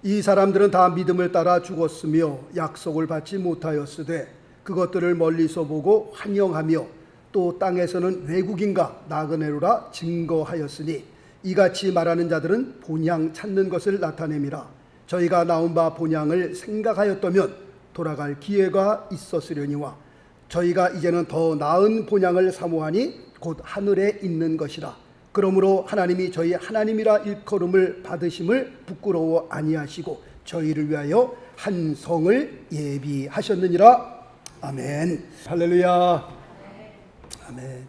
이 사람들은 다 믿음을 따라 죽었으며 약속을 받지 못하였으되 그것들을 멀리서 보고 환영하며 또 땅에서는 외국인과 나그네로라 증거하였으니 이같이 말하는 자들은 본향 찾는 것을 나타냄이라. 저희가 나온 바 본향을 생각하였다면 돌아갈 기회가 있었으려니와 저희가 이제는 더 나은 본향을 사모하니 곧 하늘에 있는 것이라. 그러므로 하나님이 저희 하나님이라 일컬음을 받으심을 부끄러워 아니하시고 저희를 위하여 한 성을 예비하셨느니라. 아멘. 할렐루야. 아멘.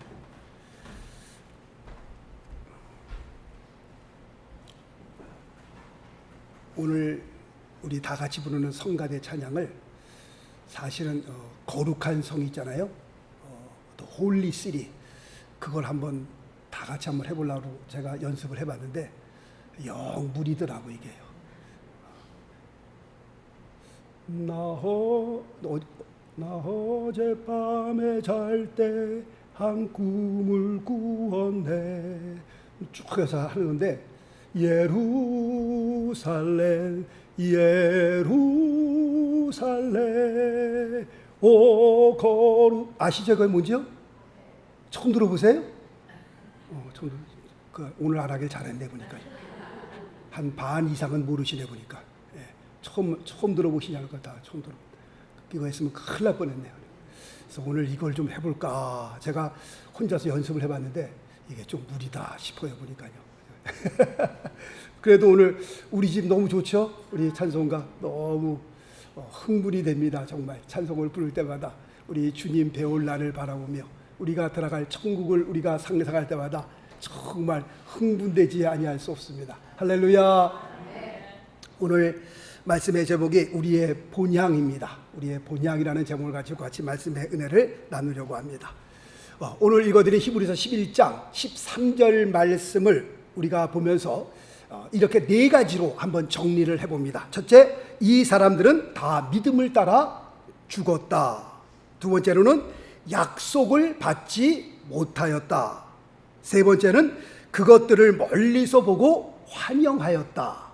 오늘 우리 다 같이 부르는 성가대 찬양을 사실은 거룩한 성이 있잖아요. 또 홀리 시리, 그걸 한번 다 같이 한번 해보려고 제가 연습을 해봤는데 영 무리더라고 이게요. 나 어젯밤에 잘 때 한 꿈을 꾸었네 쭉 해서 하는데 예루살렘 예루살렘 오 거룩, 아시죠? 그게 뭔지요? 처음 들어보세요? 오늘 안 하길 잘했네 보니까. 한 반 이상은 모르시네 보니까. 예, 처음 들어보시냐는 거 다 처음 들어. 이거 했으면 큰일 날 뻔했네요. 그래서 오늘 이걸 좀 해볼까. 제가 혼자서 연습을 해봤는데 이게 좀 무리다 싶어요 보니까요. 그래도 오늘 우리 집 너무 좋죠? 우리 찬송가 너무 흥분이 됩니다. 정말 찬송을 부를 때마다 우리 주님 배울 날을 바라보며 우리가 들어갈 천국을 우리가 상상할 때마다 정말 흥분되지 아니할 수 없습니다. 할렐루야. 오늘 말씀의 제목이 우리의 본향입니다. 우리의 본향이라는 제목을 가지고 같이 말씀의 은혜를 나누려고 합니다. 오늘 읽어드린 히브리서 11장 13절 말씀을 우리가 보면서 이렇게 네 가지로 한번 정리를 해봅니다. 첫째, 이 사람들은 다 믿음을 따라 죽었다. 두 번째로는 약속을 받지 못하였다. 세 번째는 그것들을 멀리서 보고 환영하였다.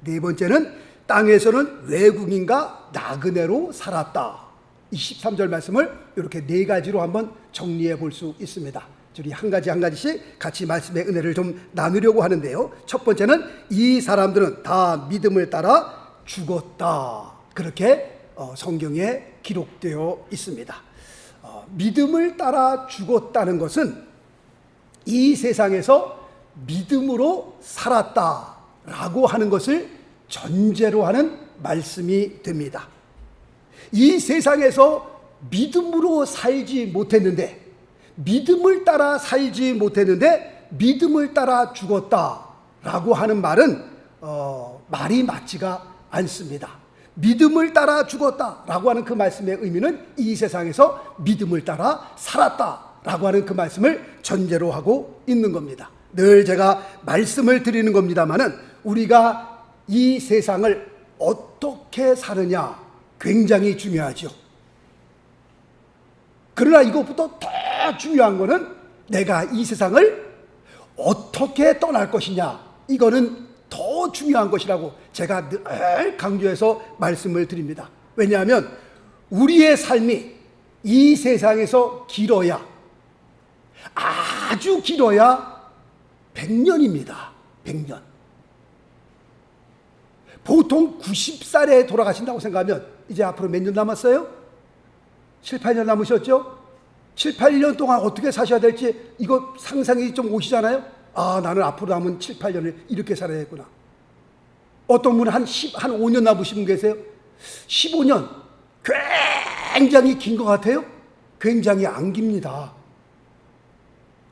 네 번째는 땅에서는 외국인과 나그네로 살았다. 이 13절 말씀을 이렇게 네 가지로 한번 정리해 볼 수 있습니다. 우리 한 가지 한 가지씩 같이 말씀의 은혜를 좀 나누려고 하는데요. 첫 번째는 이 사람들은 다 믿음을 따라 죽었다. 그렇게 성경에 기록되어 있습니다. 믿음을 따라 죽었다는 것은 이 세상에서 믿음으로 살았다라고 하는 것을 전제로 하는 말씀이 됩니다. 이 세상에서 믿음으로 살지 못했는데, 믿음을 따라 살지 못했는데 믿음을 따라 죽었다라고 하는 말은 말이 맞지가 않습니다. 믿음을 따라 죽었다라고 하는 그 말씀의 의미는 이 세상에서 믿음을 따라 살았다라고 하는 그 말씀을 전제로 하고 있는 겁니다. 늘 제가 말씀을 드리는 겁니다만은 우리가 이 세상을 어떻게 사느냐 굉장히 중요하죠. 그러나 이것보다 더 중요한 것은 내가 이 세상을 어떻게 떠날 것이냐, 이거는 더 중요한 것이라고 제가 늘 강조해서 말씀을 드립니다. 왜냐하면 우리의 삶이 이 세상에서 길어야, 아주 길어야 100년입니다. 100년. 보통 90살에 돌아가신다고 생각하면 이제 앞으로 몇 년 남았어요? 7, 8년 남으셨죠? 7, 8년 동안 어떻게 사셔야 될지 이거 상상이 좀 오시잖아요? 아, 나는 앞으로 남은 7, 8년을 이렇게 살아야겠구나. 어떤 분은 한 5년 남으신 분 계세요? 15년. 굉장히 긴 것 같아요? 굉장히 안 깁니다.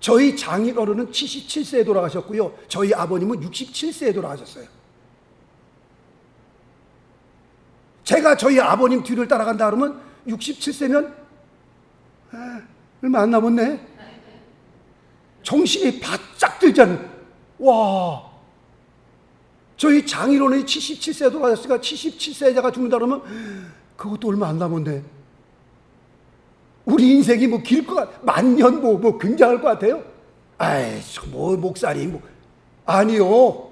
저희 장인 어른은 77세에 돌아가셨고요. 저희 아버님은 67세에 돌아가셨어요. 제가 저희 아버님 뒤를 따라간다 그러면 67세면 얼마 안 남았네. 정신이 바짝 들잖아요. 와, 저희 장인어른이 77세에 돌아가셨으니까 77세자가 죽는다 그러면 그것도 얼마 안 남았네. 우리 인생이 뭐 길 것 같, 만년 뭐 굉장할 것 같아요? 아이, 뭐 목살이 뭐 아니요.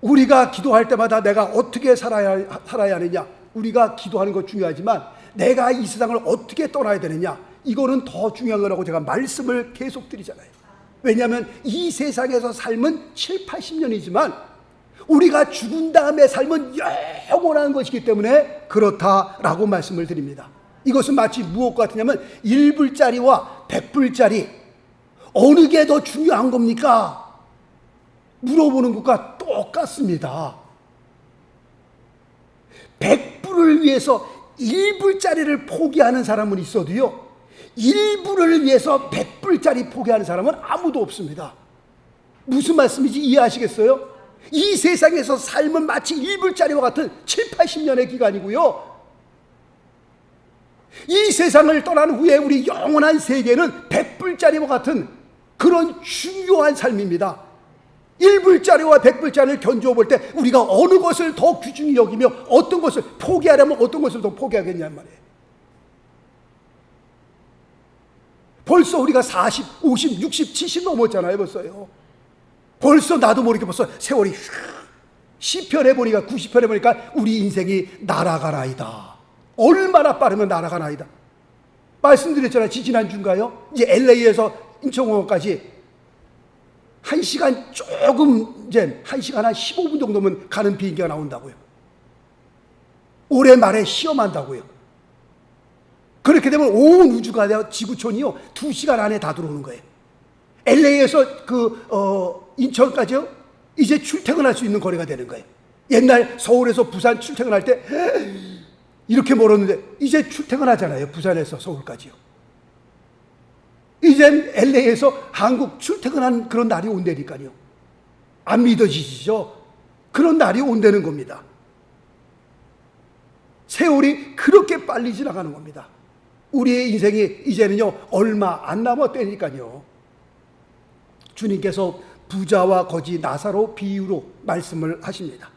우리가 기도할 때마다 내가 어떻게 살아야 하느냐, 우리가 기도하는 거 중요하지만 내가 이 세상을 어떻게 떠나야 되느냐, 이거는 더 중요한 거라고 제가 말씀을 계속 드리잖아요. 왜냐하면 이 세상에서 삶은 7, 80년이지만 우리가 죽은 다음에 삶은 영원한 것이기 때문에 그렇다라고 말씀을 드립니다. 이것은 마치 무엇과 같으냐면 1불짜리와 100불짜리 어느 게 더 중요한 겁니까? 물어보는 것과 똑같습니다. 100불을 위해서 1불짜리를 포기하는 사람은 있어도요, 1불을 위해서 100불짜리 포기하는 사람은 아무도 없습니다. 무슨 말씀인지 이해하시겠어요? 이 세상에서 삶은 마치 1불짜리와 같은 7, 80년의 기간이고요, 이 세상을 떠난 후에 우리 영원한 세계는 100불짜리와 같은 그런 중요한 삶입니다. 1불짜리와 100불짜리를 견주어 볼 때 우리가 어느 것을 더 귀중히 여기며 어떤 것을 포기하려면 어떤 것을 더 포기하겠냐는 말이에요. 벌써 우리가 40, 50, 60, 70 넘었잖아요. 벌써 나도 모르게 벌써 세월이 시편에 보니까 90편에 보니까 우리 인생이 날아가나이다. 얼마나 빠르면 날아가나이다. 말씀드렸잖아요. 지지난주인가요? 이제 LA에서 인천공항까지 1시간 조금, 이제 1시간 한 15분 정도면 가는 비행기가 나온다고요. 올해 말에 시험한다고요. 그렇게 되면 온 우주가 지구촌이요 2시간 안에 다 들어오는 거예요. LA에서 인천까지요 이제 출퇴근할 수 있는 거리가 되는 거예요. 옛날 서울에서 부산 출퇴근할 때 이렇게 멀었는데 이제 출퇴근하잖아요. 부산에서 서울까지요. 이젠 LA에서 한국 출퇴근한 그런 날이 온다니까요. 안 믿어지시죠? 그런 날이 온다는 겁니다. 세월이 그렇게 빨리 지나가는 겁니다. 우리의 인생이 이제는요 얼마 안 남았다니까요. 주님께서 부자와 거지 나사로 비유로 말씀을 하십니다.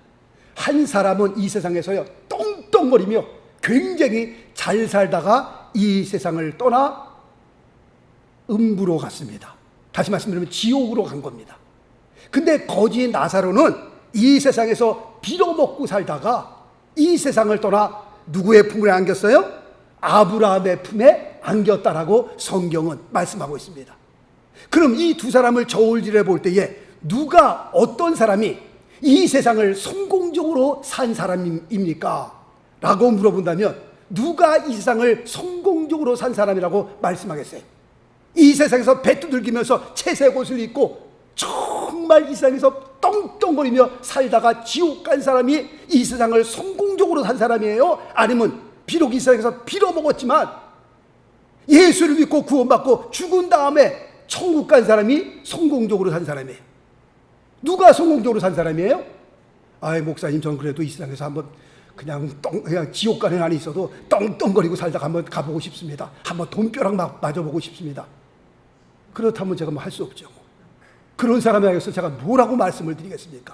한 사람은 이 세상에서요 떵떵거리며 굉장히 잘 살다가 이 세상을 떠나 음부로 갔습니다. 다시 말씀드리면 지옥으로 간 겁니다. 근데 거지 나사로는 이 세상에서 빌어먹고 살다가 이 세상을 떠나 누구의 품에 안겼어요? 아브라함의 품에 안겼다라고 성경은 말씀하고 있습니다. 그럼 이 두 사람을 저울질해 볼 때에 누가 어떤 사람이 이 세상을 성공적으로 산 사람입니까? 라고 물어본다면 누가 이 세상을 성공적으로 산 사람이라고 말씀하겠어요? 이 세상에서 배 두들기면서 채색 옷을 입고 정말 이 세상에서 떵떵거리며 살다가 지옥 간 사람이 이 세상을 성공적으로 산 사람이에요? 아니면 비록 이 세상에서 빌어먹었지만 예수를 믿고 구원받고 죽은 다음에 천국 간 사람이 성공적으로 산 사람이에요? 누가 성공적으로 산 사람이에요? 아이 목사님, 전 그래도 이 세상에서 한번 그냥 지옥 가는 안에 있어도 떵떵거리고 살다가 한번 가보고 싶습니다. 한번 돈벼락 맞아보고 싶습니다. 그렇다면 제가 뭐 할 수 없죠. 그런 사람에게서 제가 뭐라고 말씀을 드리겠습니까?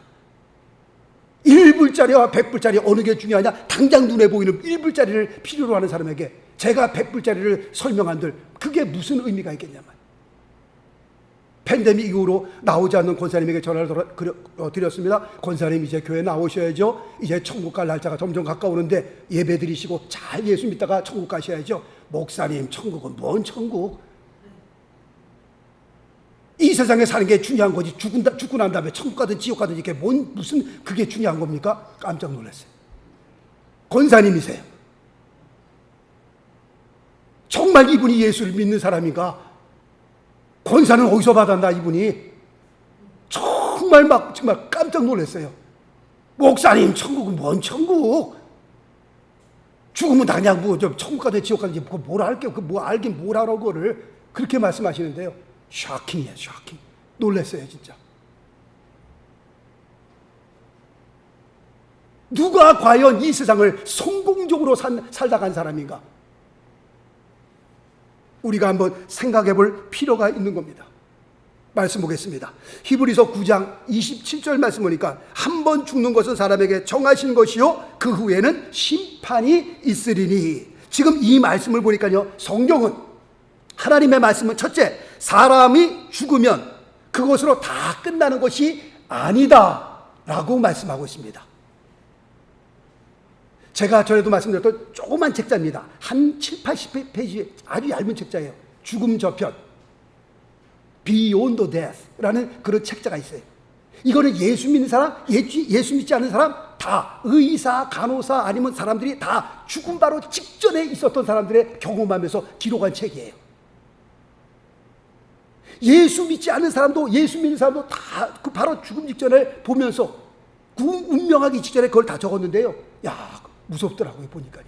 1불짜리와 100불짜리 어느 게 중요하냐? 당장 눈에 보이는 1불짜리를 필요로 하는 사람에게 제가 100불짜리를 설명한들 그게 무슨 의미가 있겠냐면, 팬데믹 이후로 나오지 않는 권사님에게 전화를 드렸습니다. 권사님 이제 교회 나오셔야죠. 이제 천국 갈 날짜가 점점 가까우는데 예배 드리시고 잘 예수 믿다가 천국 가셔야죠. 목사님, 천국은 뭔 천국? 이 세상에 사는 게 중요한 거지. 죽고 난 다음에 천국 가든 지옥 가든 이게 무슨 그게 중요한 겁니까? 깜짝 놀랐어요. 권사님이세요. 정말 이분이 예수를 믿는 사람인가? 권사는 어디서 받았나 이분이? 정말 깜짝 놀랐어요. 목사님, 천국은 뭔 천국? 죽으면 다 그냥 천국 가든 지옥 가든지 뭘 할게요? 알긴 뭘 하라고 그거를 그렇게 말씀하시는데요. 쇼킹이에요, 쇼킹. 놀랐어요, 진짜. 누가 과연 이 세상을 성공적으로 살다 간 사람인가? 우리가 한번 생각해 볼 필요가 있는 겁니다. 말씀 보겠습니다. 히브리서 9장 27절 말씀 보니까 한 번 죽는 것은 사람에게 정하신 것이요 그 후에는 심판이 있으리니. 지금 이 말씀을 보니까요, 성경은 하나님의 말씀은 첫째, 사람이 죽으면 그것으로 다 끝나는 것이 아니다 라고 말씀하고 있습니다. 제가 전에도 말씀드렸던 조그만 책자입니다. 한 7, 80페이지 아주 얇은 책자예요. 죽음 저편, Beyond the Death라는 그런 책자가 있어요. 이거는 예수 믿는 사람, 예수 믿지 않는 사람 다, 의사, 간호사 아니면 사람들이 다 죽음 바로 직전에 있었던 사람들의 경험하면서 기록한 책이에요. 예수 믿지 않는 사람도 예수 믿는 사람도 다 그 바로 죽음 직전에 보면서 운명하기 직전에 그걸 다 적었는데요. 야, 무섭더라고요, 보니까요.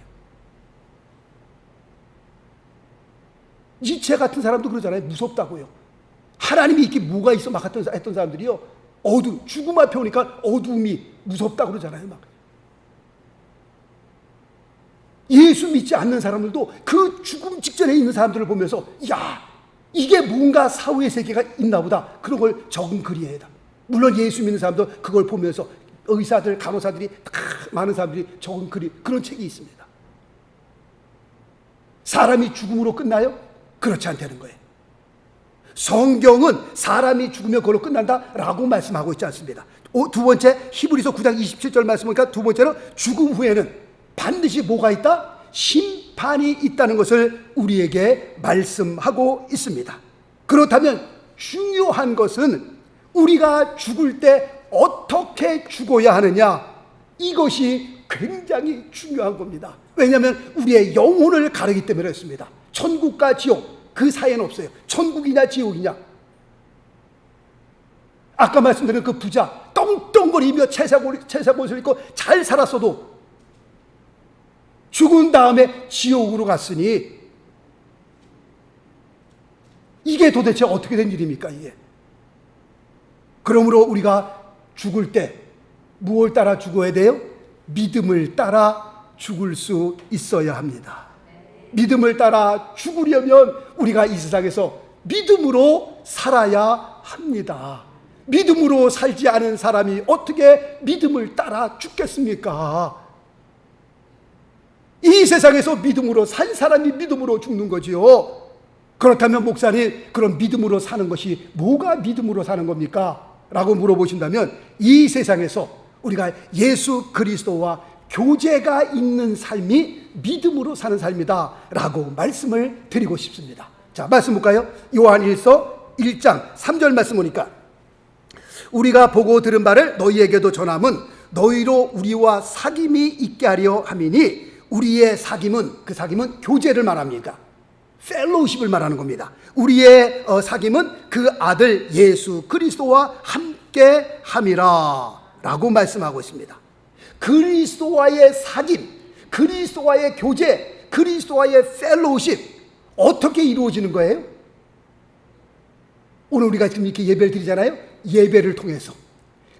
니체 같은 사람도 그러잖아요. 무섭다고요. 하나님이 있기 뭐가 있어 막 했던 사람들이요. 죽음 앞에 오니까 어둠이 무섭다고 그러잖아요. 막. 예수 믿지 않는 사람들도 그 죽음 직전에 있는 사람들을 보면서 야, 이게 뭔가 사후의 세계가 있나 보다. 그런 걸 적은 글이에요. 물론 예수 믿는 사람도 그걸 보면서 의사들, 간호사들이 다 많은 사람들이 적은 글이 그런 책이 있습니다. 사람이 죽음으로 끝나요? 그렇지 않다는 거예요. 성경은 사람이 죽으면 그걸로 끝난다라고 말씀하고 있지 않습니다. 두 번째, 히브리서 9장 27절 말씀 보니까 두 번째는 죽음 후에는 반드시 뭐가 있다? 심판이 있다는 것을 우리에게 말씀하고 있습니다. 그렇다면 중요한 것은 우리가 죽을 때 어떻게 죽어야 하느냐, 이것이 굉장히 중요한 겁니다. 왜냐하면 우리의 영혼을 가르기 때문에 그렇습니다. 천국과 지옥 그 사이에는 없어요. 천국이냐 지옥이냐. 아까 말씀드린 그 부자 떵떵거리며 채사옷을 입고 잘 살았어도 죽은 다음에 지옥으로 갔으니 이게 도대체 어떻게 된 일입니까? 이게. 그러므로 우리가 죽을 때 무엇을 따라 죽어야 돼요? 믿음을 따라 죽을 수 있어야 합니다. 믿음을 따라 죽으려면 우리가 이 세상에서 믿음으로 살아야 합니다. 믿음으로 살지 않은 사람이 어떻게 믿음을 따라 죽겠습니까? 이 세상에서 믿음으로 산 사람이 믿음으로 죽는 거지요. 그렇다면 목사님, 그럼 믿음으로 사는 것이 뭐가 믿음으로 사는 겁니까? 라고 물어보신다면 이 세상에서 우리가 예수 그리스도와 교제가 있는 삶이 믿음으로 사는 삶이다 라고 말씀을 드리고 싶습니다. 자, 말씀 볼까요? 요한일서 1장 3절 말씀 보니까 우리가 보고 들은 바를 너희에게도 전함은 너희로 우리와 사귐이 있게 하려 함이니, 우리의 사귐은, 그 사귐은 교제를 말합니다. 펠로우십을 말하는 겁니다. 우리의 사귐은 그 아들 예수 그리스도와 함께 함이라 라고 말씀하고 있습니다. 그리스도와의 사귐, 그리스도와의 교제, 그리스도와의 펠로우십 어떻게 이루어지는 거예요? 오늘 우리가 지금 이렇게 예배를 드리잖아요. 예배를 통해서,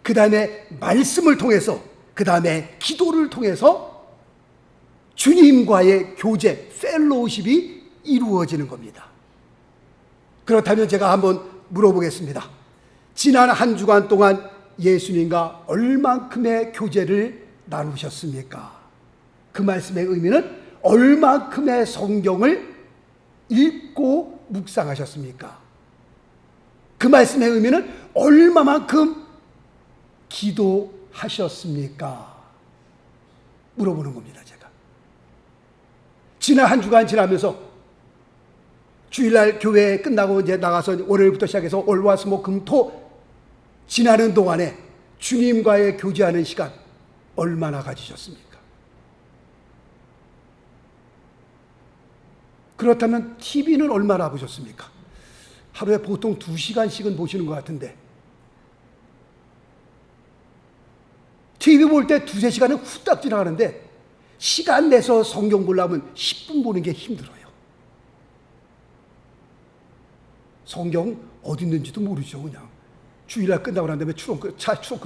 그 다음에 말씀을 통해서, 그 다음에 기도를 통해서 주님과의 교제, 펠로우십이 이루어지는 겁니다. 그렇다면 제가 한번 물어보겠습니다. 지난 한 주간 동안 예수님과 얼만큼의 교제를 나누셨습니까? 그 말씀의 의미는 얼만큼의 성경을 읽고 묵상하셨습니까? 그 말씀의 의미는 얼마만큼 기도하셨습니까? 물어보는 겁니다, 제가. 지난 한 주간 지나면서 주일날 교회 끝나고 이제 나가서 월요일부터 시작해서 월화수목금토 지나는 동안에 주님과의 교제하는 시간 얼마나 가지셨습니까? 그렇다면 TV는 얼마나 보셨습니까? 하루에 보통 2시간씩은 보시는 것 같은데 TV 볼 때 2-3시간은 후딱 지나가는데 시간 내서 성경 보려면 10분 보는 게 힘들어요. 성경 어디 있는지도 모르죠. 그냥 주일날 끝나고 난 다음에 트렁크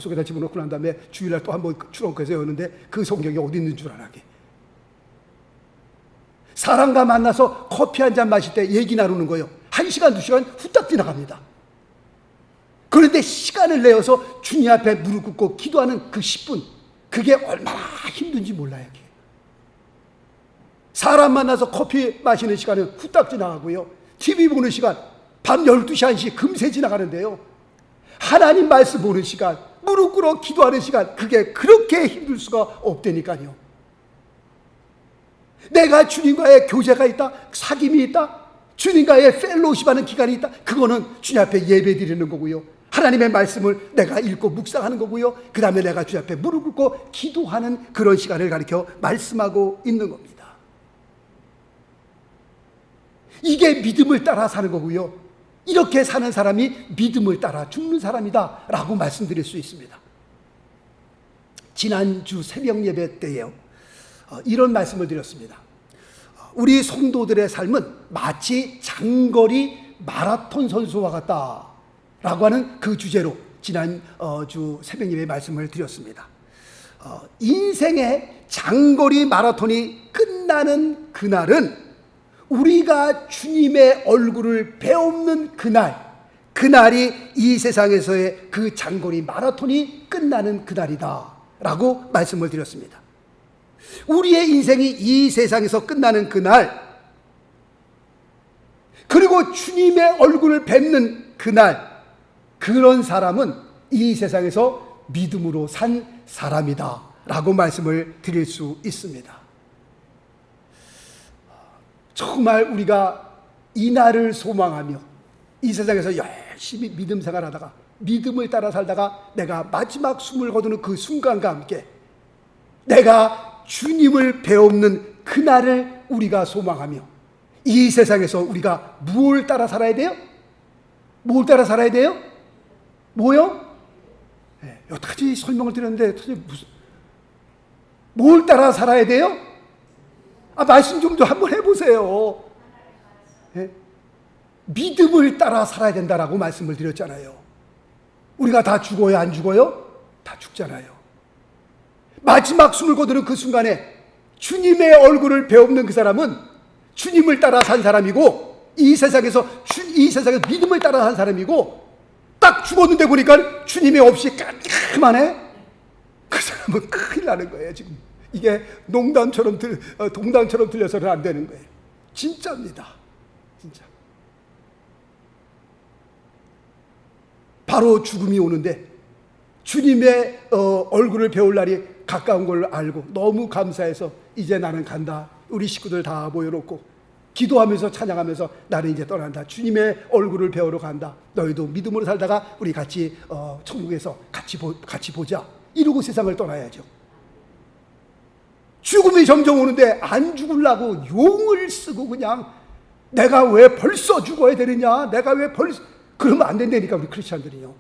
속에다 집어넣고 난 다음에 주일날 또 한번 트렁크에서 여는데 그 성경이 어디 있는 줄 알아게. 사람과 만나서 커피 한 잔 마실 때 얘기 나누는 거예요. 1시간, 2시간 후딱 지나갑니다. 그런데 시간을 내어서 주님 앞에 무릎 꿇고 기도하는 그 10분, 그게 얼마나 힘든지 몰라요. 사람 만나서 커피 마시는 시간은 후딱 지나가고요. TV 보는 시간 밤 12시 1시 금세 지나가는데요. 하나님 말씀 보는 시간 무릎 꿇어 기도하는 시간, 그게 그렇게 힘들 수가 없다니까요. 내가 주님과의 교제가 있다, 사귐이 있다, 주님과의 펠로우십하는 기간이 있다, 그거는 주님 앞에 예배 드리는 거고요. 하나님의 말씀을 내가 읽고 묵상하는 거고요. 그 다음에 내가 주님 앞에 무릎 꿇고 기도하는 그런 시간을 가리켜 말씀하고 있는 겁니다. 이게 믿음을 따라 사는 거고요. 이렇게 사는 사람이 믿음을 따라 죽는 사람이다 라고 말씀드릴 수 있습니다. 지난주 새벽 예배 때에 이런 말씀을 드렸습니다. 우리 성도들의 삶은 마치 장거리 마라톤 선수와 같다 라고 하는 그 주제로 지난주 새벽 예배 말씀을 드렸습니다. 인생의 장거리 마라톤이 끝나는 그날은 우리가 주님의 얼굴을 배움는 그날이 이 세상에서의 그 장거리 마라톤이 끝나는 그날이다 라고 말씀을 드렸습니다. 우리의 인생이 이 세상에서 끝나는 그날, 그리고 주님의 얼굴을 뵙는 그날, 그런 사람은 이 세상에서 믿음으로 산 사람이다 라고 말씀을 드릴 수 있습니다. 정말 우리가 이 날을 소망하며 이 세상에서 열심히 믿음 생활하다가 믿음을 따라 살다가 내가 마지막 숨을 거두는 그 순간과 함께 내가 주님을 배우는 그날을 우리가 소망하며 이 세상에서 우리가 무엇을 따라 살아야 돼요? 뭘 따라 살아야 돼요? 뭐요? 네, 여태까지 설명을 드렸는데 무슨 뭘 따라 살아야 돼요? 말씀 좀 한번 해보세요. 네? 믿음을 따라 살아야 된다라고 말씀을 드렸잖아요. 우리가 다 죽어요, 안 죽어요? 다 죽잖아요. 마지막 숨을 거두는 그 순간에 주님의 얼굴을 배우는 그 사람은 주님을 따라 산 사람이고 이 세상에서 믿음을 따라 산 사람이고 딱 죽었는데 보니까 주님이 없이 깜깜하네. 그 사람은 큰일 나는 거예요. 지금 이게 농담처럼 들려서는 안 되는 거예요. 진짜입니다. 진짜. 바로 죽음이 오는데 주님의 얼굴을 배울 날이 가까운 걸 알고 너무 감사해서 이제 나는 간다. 우리 식구들 다 모여놓고 기도하면서 찬양하면서 나는 이제 떠난다. 주님의 얼굴을 배우러 간다. 너희도 믿음으로 살다가 우리 같이 천국에서 같이 보자. 이러고 세상을 떠나야죠. 죽음이 점점 오는데 안 죽으려고 용을 쓰고 그냥 내가 왜 벌써 죽어야 되느냐, 내가 왜 벌써, 그러면 안 된다니까 우리 크리스찬들이요.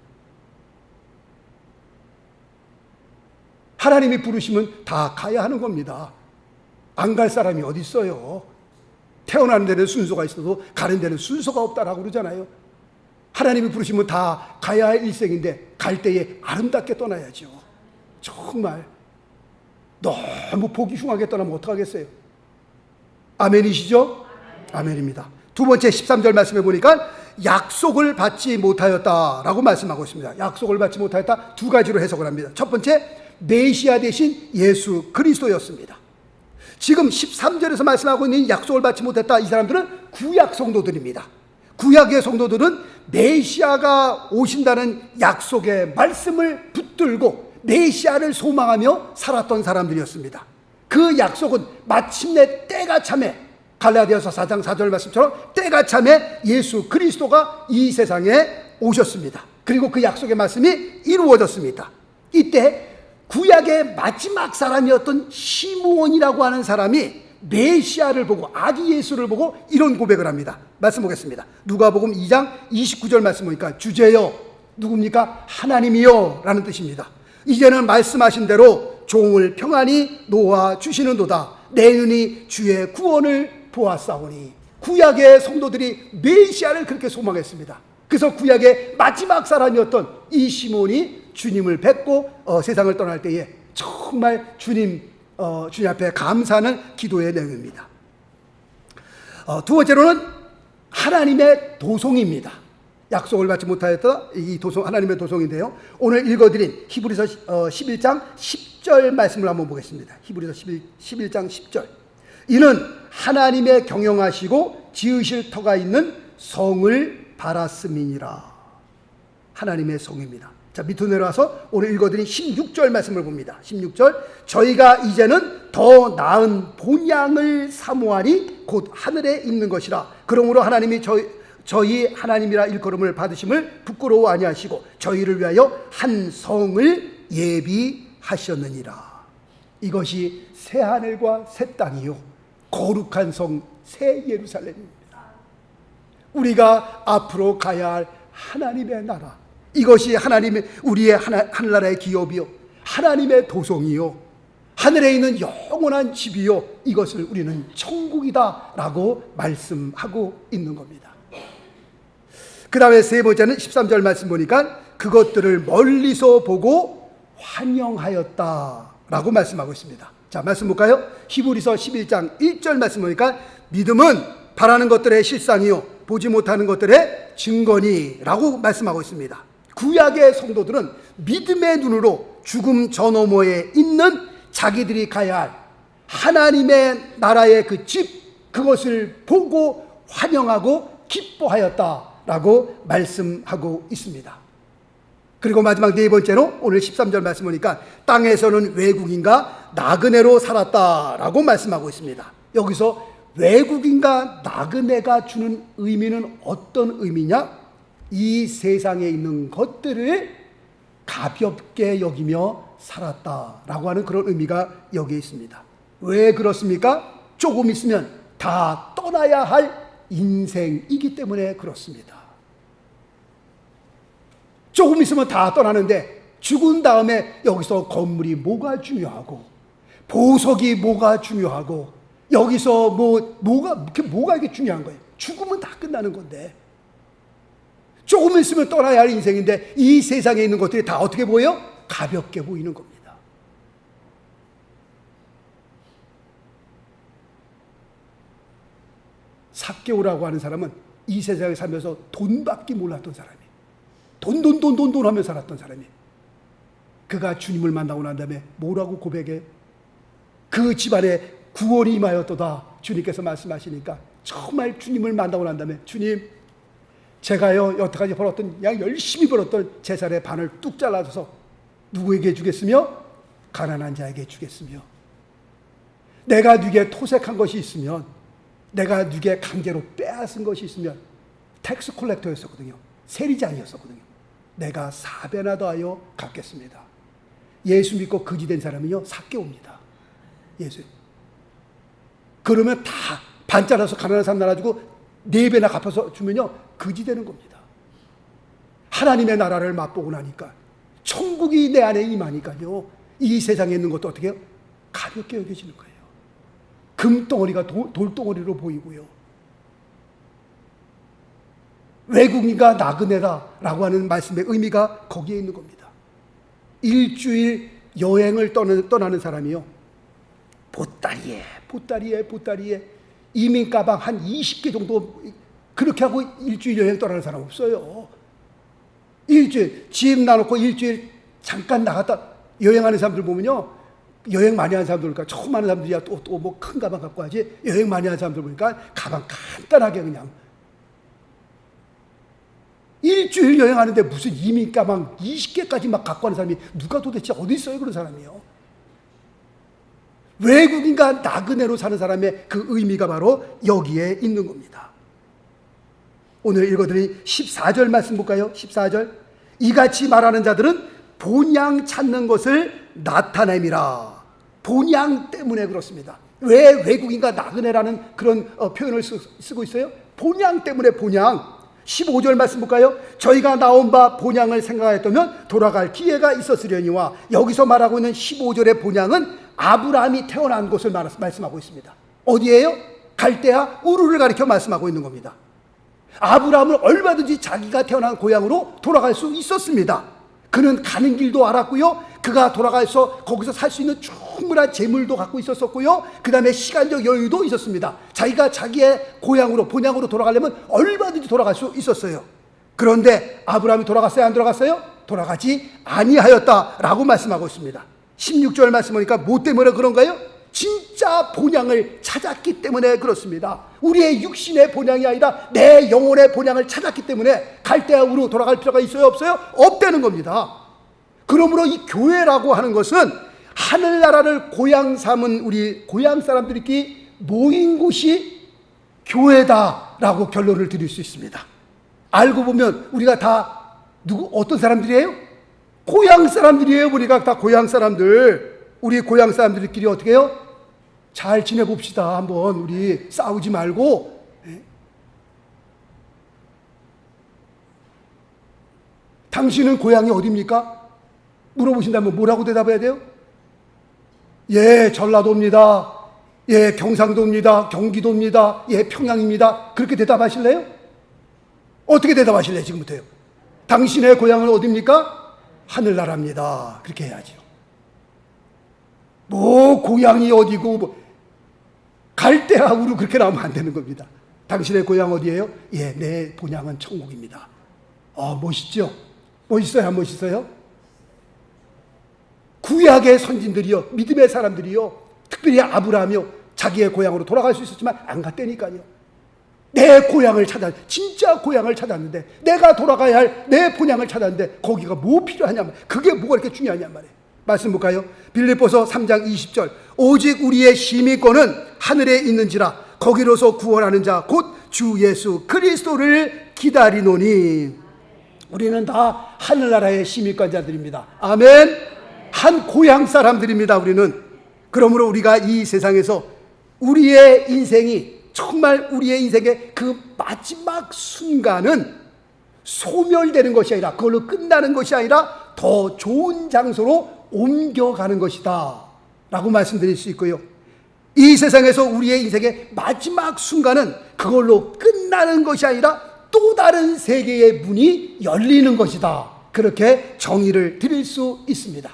하나님이 부르시면 다 가야 하는 겁니다. 안 갈 사람이 어디 있어요? 태어나는 데는 순서가 있어도 가는 데는 순서가 없다라고 그러잖아요. 하나님이 부르시면 다 가야 할 일생인데 갈 때에 아름답게 떠나야죠. 정말 너무 보기 흉하게 떠나면 어떡하겠어요? 아멘이시죠? 아멘입니다. 두 번째 13절 말씀해 보니까 약속을 받지 못하였다라고 말씀하고 있습니다. 약속을 받지 못하였다 두 가지로 해석을 합니다. 첫 번째, 메시아 대신 예수 그리스도였습니다. 지금 13절에서 말씀하고 있는 약속을 받지 못했다, 이 사람들은 구약 성도들입니다. 구약의 성도들은 메시아가 오신다는 약속의 말씀을 붙들고 메시아를 소망하며 살았던 사람들이었습니다. 그 약속은 마침내 때가 참에 갈라디아서 4장 4절 말씀처럼 때가 참에 예수 그리스도가 이 세상에 오셨습니다. 그리고 그 약속의 말씀이 이루어졌습니다. 이때 구약의 마지막 사람이었던 시므온이라고 하는 사람이 메시아를 보고, 아기 예수를 보고 이런 고백을 합니다. 말씀 보겠습니다. 누가복음 2장 29절 말씀 보니까 주제여 누굽니까? 하나님이여 라는 뜻입니다. 이제는 말씀하신 대로 종을 평안히 놓아 주시는도다. 내 눈이 주의 구원을 보았사오니. 구약의 성도들이 메시아를 그렇게 소망했습니다. 그래서 구약의 마지막 사람이었던 이 시몬이 주님을 뵙고 세상을 떠날 때에 정말 주님 앞에 감사하는 기도의 내용입니다. 두 번째로는 하나님의 도송입니다. 약속을 받지 못하였다, 이 도송, 하나님의 도송인데요. 오늘 읽어드린 히브리서 11장 10절 말씀을 한번 보겠습니다. 히브리서 11장 10절. 이는 하나님의 경영하시고 지으실 터가 있는 성을 바랐음이니라. 하나님의 성입니다. 자, 밑으로 내려와서 오늘 읽어드린 16절 말씀을 봅니다. 16절, 저희가 이제는 더 나은 본향을 사모하니 곧 하늘에 있는 것이라. 그러므로 하나님이 저희 하나님이라 일컬음을 받으심을 부끄러워 아니하시고 저희를 위하여 한 성을 예비하셨느니라. 이것이 새 하늘과 새 땅이요 거룩한 성 새 예루살렘입니다. 우리가 앞으로 가야 할 하나님의 나라, 이것이 우리의 하늘나라의 기업이요 하나님의 도성이요 하늘에 있는 영원한 집이요, 이것을 우리는 천국이다 라고 말씀하고 있는 겁니다. 그 다음에 세 번째는 13절 말씀 보니까 그것들을 멀리서 보고 환영하였다 라고 말씀하고 있습니다. 자, 말씀 볼까요? 히브리서 11장 1절 말씀 보니까 믿음은 바라는 것들의 실상이요 보지 못하는 것들의 증거니 라고 말씀하고 있습니다. 구약의 성도들은 믿음의 눈으로 죽음 저 너머에 있는 자기들이 가야 할 하나님의 나라의 그 집, 그것을 보고 환영하고 기뻐하였다라고 말씀하고 있습니다. 그리고 마지막 네 번째로 오늘 13절 말씀 보니까 땅에서는 외국인과 나그네로 살았다라고 말씀하고 있습니다. 여기서 외국인과 나그네가 주는 의미는 어떤 의미냐? 이 세상에 있는 것들을 가볍게 여기며 살았다라고 하는 그런 의미가 여기에 있습니다. 왜 그렇습니까? 조금 있으면 다 떠나야 할 인생이기 때문에 그렇습니다. 조금 있으면 다 떠나는데 죽은 다음에 여기서 건물이 뭐가 중요하고 보석이 뭐가 중요하고 여기서 뭐가 이게 중요한 거예요. 죽으면 다 끝나는 건데 조금 있으면 떠나야 할 인생인데 이 세상에 있는 것들이 다 어떻게 보여요? 가볍게 보이는 겁니다. 삭개오라고 하는 사람은 이 세상에 살면서 돈밖에 몰랐던 사람이에요. 돈 하며 살았던 사람이에요. 그가 주님을 만나고 난 다음에 뭐라고 고백해? 그 집안에 구원이 임하였도다 주님께서 말씀하시니까 정말 주님을 만나고 난 다음에 주님, 제가요 여태까지 벌었던 열심히 벌었던 재산의 반을 뚝 잘라줘서 누구에게 주겠으며? 가난한 자에게 주겠으며, 내가 네게 토색한 것이 있으면, 내가 네게 강제로 빼앗은 것이 있으면, 텍스 콜렉터였었거든요. 세리장이었었거든요. 내가 4배나 더하여 갚겠습니다. 예수 믿고 거지된 사람은요 삭개오입니다. 예수. 그러면 다 반 잘라서 가난한 사람 나눠주고 4배나 갚아서 주면요 거지되는 겁니다. 하나님의 나라를 맛보고 나니까, 천국이 내 안에 임하니까요, 이 세상에 있는 것도 어떻게 해요? 가볍게 여겨지는 거예요. 금덩어리가 돌덩어리로 보이고요. 외국인과 나그네다라고 하는 말씀의 의미가 거기에 있는 겁니다. 일주일 여행을 떠나는 사람이요, 보따리에 이민 가방 한 20개 정도 그렇게 하고 일주일 여행 떠나는 사람 없어요. 일주일 집 놔놓고 일주일 잠깐 나갔다 여행하는 사람들 보면요, 여행 많이 하는 사람들 보니까 처음 하는 사람들이야 또 뭐 큰 가방 갖고 하지, 여행 많이 하는 사람들 보니까 가방 간단하게 그냥 일주일 여행하는데 무슨 이민 가방 20개까지 막 갖고 하는 사람이 누가 도대체 어디 있어요? 그런 사람이요. 외국인과 나그네로 사는 사람의 그 의미가 바로 여기에 있는 겁니다. 오늘 읽어드린 14절 말씀 볼까요? 14절, 이같이 말하는 자들은 본향 찾는 것을 나타냄이라. 본향 때문에 그렇습니다. 왜 외국인과 나그네라는 그런 표현을 쓰고 있어요? 본향 때문에. 본향. 15절 말씀 볼까요? 저희가 나온 바 본향을 생각하였다면 돌아갈 기회가 있었으려니와, 여기서 말하고 있는 15절의 본향은 아브라함이 태어난 곳을 말씀하고 있습니다. 어디예요? 갈대아 우르를 가리켜 말씀하고 있는 겁니다. 아브라함은 얼마든지 자기가 태어난 고향으로 돌아갈 수 있었습니다. 그는 가는 길도 알았고요, 그가 돌아가서 거기서 살 수 있는 충분한 재물도 갖고 있었고요, 그 다음에 시간적 여유도 있었습니다. 자기가 자기의 고향으로 본향으로 돌아가려면 얼마든지 돌아갈 수 있었어요. 그런데 아브라함이 돌아갔어요? 안 돌아갔어요? 돌아가지 아니하였다라고 말씀하고 있습니다. 16절 말씀 보니까 뭐 때문에 그런가요? 진짜 본향을 찾았기 때문에 그렇습니다. 우리의 육신의 본향이 아니라 내 영혼의 본향을 찾았기 때문에 갈대아 우르 돌아갈 필요가 있어요? 없어요? 없다는 겁니다. 그러므로 이 교회라고 하는 것은 하늘나라를 고향 삼은 우리 고향 사람들끼리 모인 곳이 교회다라고 결론을 드릴 수 있습니다. 알고 보면 우리가 다 어떤 사람들이에요? 고향 사람들이에요. 우리가 다 고향 사람들. 우리 고향 사람들끼리 어떻게 해요? 잘 지내봅시다. 한번 우리 싸우지 말고. 당신은 고향이 어디입니까? 물어보신다면 뭐라고 대답해야 돼요? 예, 전라도입니다. 예, 경상도입니다. 경기도입니다. 예, 평양입니다. 그렇게 대답하실래요? 어떻게 대답하실래요? 지금부터요. 당신의 고향은 어디입니까? 하늘나라입니다. 그렇게 해야죠. 뭐 고향이 어디고 갈대아우로 그렇게 나오면 안 되는 겁니다. 당신의 고향 어디예요? 예, 내 본향은 천국입니다. 멋있죠? 멋있어요? 안 멋있어요? 구약의 선진들이요, 믿음의 사람들이요, 특별히 아브라함이요, 자기의 고향으로 돌아갈 수 있었지만 안 갔다니까요. 내 고향을 진짜 고향을 찾았는데, 내가 돌아가야 할 내 본향을 찾았는데 거기가 뭐 필요하냐, 그게 뭐가 이렇게 중요하냔 말이에요. 말씀 볼까요? 빌립보서 3장 20절. 오직 우리의 시민권은 하늘에 있는지라 거기로서 구원하는 자 곧 주 예수 그리스도를 기다리노니. 우리는 다 하늘나라의 시민권자들입니다. 아멘. 한 고향 사람들입니다. 우리는. 그러므로 우리가 이 세상에서 우리의 인생이 정말 우리의 인생의 그 마지막 순간은 소멸되는 것이 아니라, 그걸로 끝나는 것이 아니라 더 좋은 장소로 옮겨가는 것이다 라고 말씀드릴 수 있고요. 이 세상에서 우리의 인생의 마지막 순간은 그걸로 끝나는 것이 아니라 또 다른 세계의 문이 열리는 것이다, 그렇게 정의를 드릴 수 있습니다.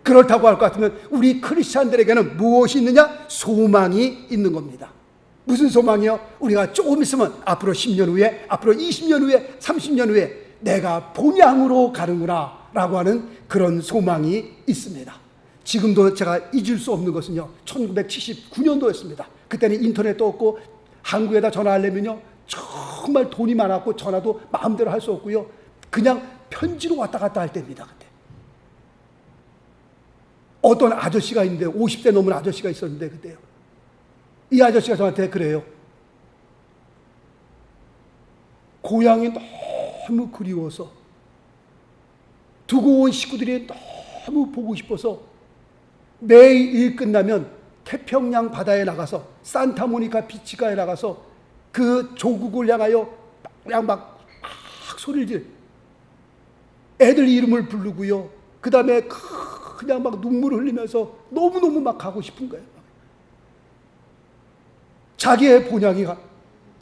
그렇다고 할 것 같으면 우리 크리스찬들에게는 무엇이 있느냐? 소망이 있는 겁니다. 무슨 소망이요? 우리가 조금 있으면 앞으로 10년 후에, 앞으로 20년 후에, 30년 후에 내가 본향으로 가는구나 라고 하는 그런 소망이 있습니다. 지금도 제가 잊을 수 없는 것은요, 1979년도였습니다. 그때는 인터넷도 없고 한국에다 전화하려면요 정말 돈이 많았고 전화도 마음대로 할 수 없고요, 그냥 편지로 왔다 갔다 할 때입니다. 그때 어떤 아저씨가 있는데, 50대 넘은 아저씨가 있었는데, 그때요, 이 아저씨가 저한테 그래요. 고향이 너무 그리워서, 두고 온 식구들이 너무 보고 싶어서 매일 일 끝나면 태평양 바다에 나가서, 산타모니카 비치가에 나가서 그 조국을 향하여 그냥 막 소리를 질, 애들 이름을 부르고요, 그 다음에 그냥 막 눈물을 흘리면서 너무너무 막 가고 싶은 거예요. 자기의 본향이,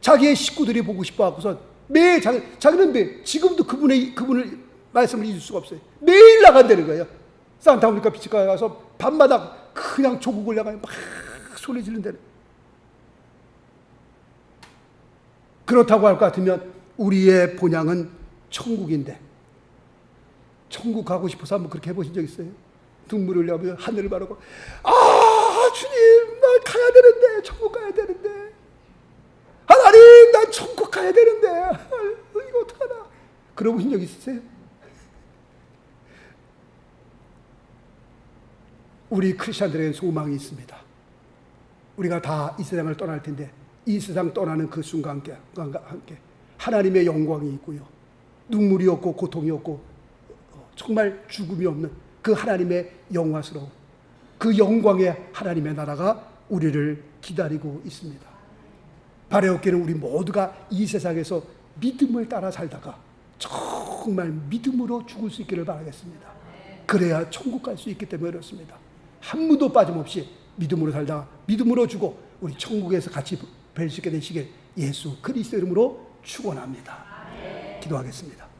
자기의 식구들이 보고 싶어 하고서 매일 자기는 매일, 지금도 그분을 말씀을 잊을 수가 없어요. 매일 나간다는 거예요. 산타모니카 비치가에 가서 밤마다 그냥 조국을 향하여 막 소리 지른다는. 그렇다고 할 것 같으면 우리의 본향은 천국인데, 천국 가고 싶어서 한번 그렇게 해보신 적 있어요? 눈물을 흘리며 하늘을 바라고, 주님, 나 가야 되는데, 천국 가야 되는데, 하나님, 난 천국 가야 되는데, 이거 어떡하나, 그러보신 적 있으세요? 우리 크리스천들에게 소망이 있습니다. 우리가 다 이 세상을 떠날 텐데, 이 세상 떠나는 그 순간과 함께 하나님의 영광이 있고요, 눈물이 없고 고통이 없고 정말 죽음이 없는 그 하나님의 영화스러운 그 영광의 하나님의 나라가 우리를 기다리고 있습니다. 바라옵기는 우리 모두가 이 세상에서 믿음을 따라 살다가 정말 믿음으로 죽을 수 있기를 바라겠습니다. 그래야 천국 갈 수 있기 때문에 그렇습니다. 한 무도 빠짐없이 믿음으로 살다가 믿음으로 죽어 우리 천국에서 같이 뵐 수 있게 되시길 예수 그리스도 이름으로 축원합니다. 기도하겠습니다.